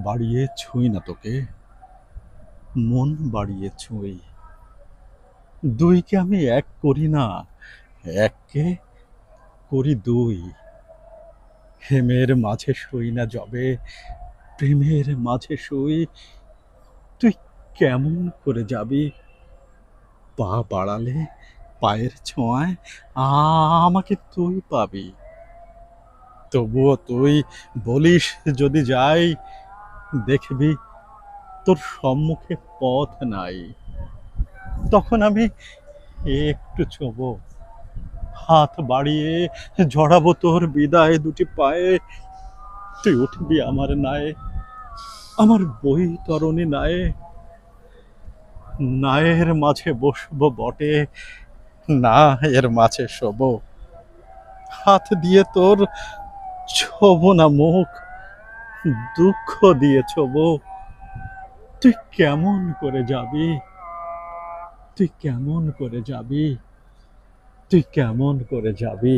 বাড়িয়ে ছুঁই না তোকে, মন বাড়িয়ে ছুঁই। দুইকে আমি এক করি না, এককে করি দুই। হেমের মাঝে শুই না যবে, প্রেমের মাঝে শুই। তুই কেমন করে যাবি? পা বাড়ালে পায়ের ছোঁয়ায় আমাকে তুই পাবি। তবুও তুই বলিস যদি যাই, দেখবি তোর সম্মুখে পথ নাই। তখন আমি একটু ছোঁবো, হাত বাড়িয়ে জড়াবো তোর বিদায় দুটি পায়ে। তুই উঠবি আমার নায়ে, আমার বৈতরণী নায়ে। নায়ের মাঝে বসবো বটে, না এর মাঝে শোবো। হাত দিয়ে তোর ছোবো না মুখ, দুঃখ দিয়ে ছোবো। তুই কেমন করে যাবি? তুই কেমন করে যাবি? তুই কেমন করে যাবি?